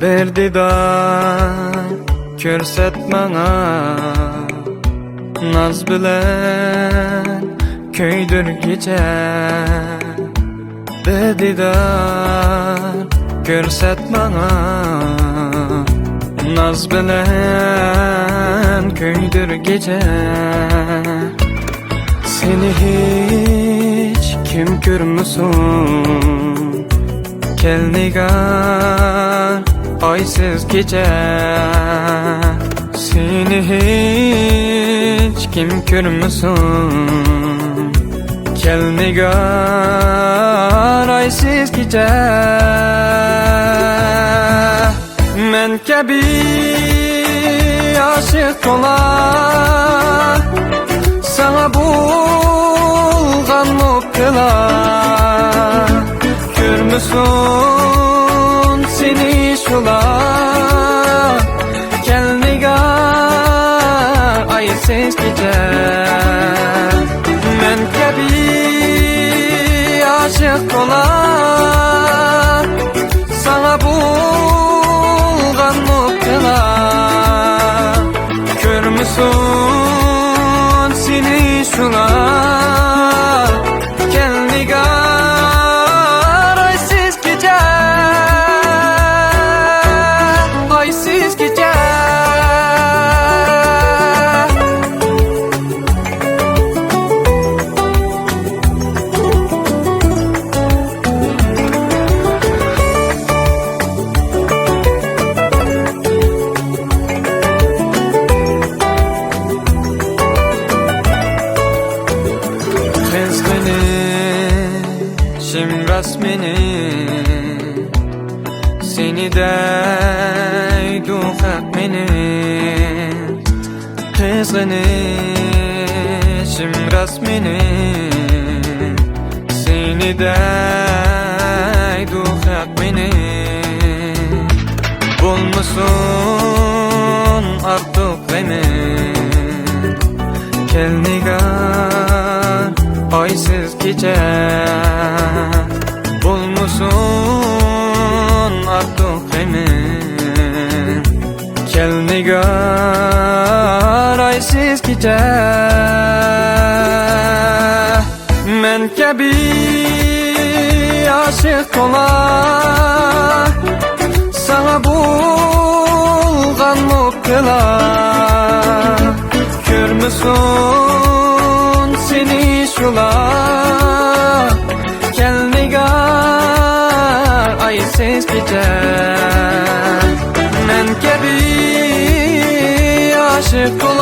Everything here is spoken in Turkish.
Berdi da körset bana, naz bilen köydür gece. Berdi da körset bana, naz bilen köydür gece. Seni hiç kim görmüsün, kel nigar aysız gece. Seni hiç kim görmüsün, kel nigar aysız gece. Men kebi aşık ola, sana bulgan muktila. Görmüsün seni şula, kel nigar aysız gece. Men kebi aşık ola, sana bulgan muktila. Görmüsün seni şula, kel nigar aysız gece. Aysız gece. Şimras meni, seni dey duhak meni. Kızgını şimras meni, seni dey duhak meni. Bulmuşsun artık beni, kel nigar aysız gece. Bulmuşsun artık beni, kel nigar aysız gece. Men kebi aşık ola, sana bulgan muktila. Görmüsün seni şula, kel nigar aysız gece. Men kebi aşık ola,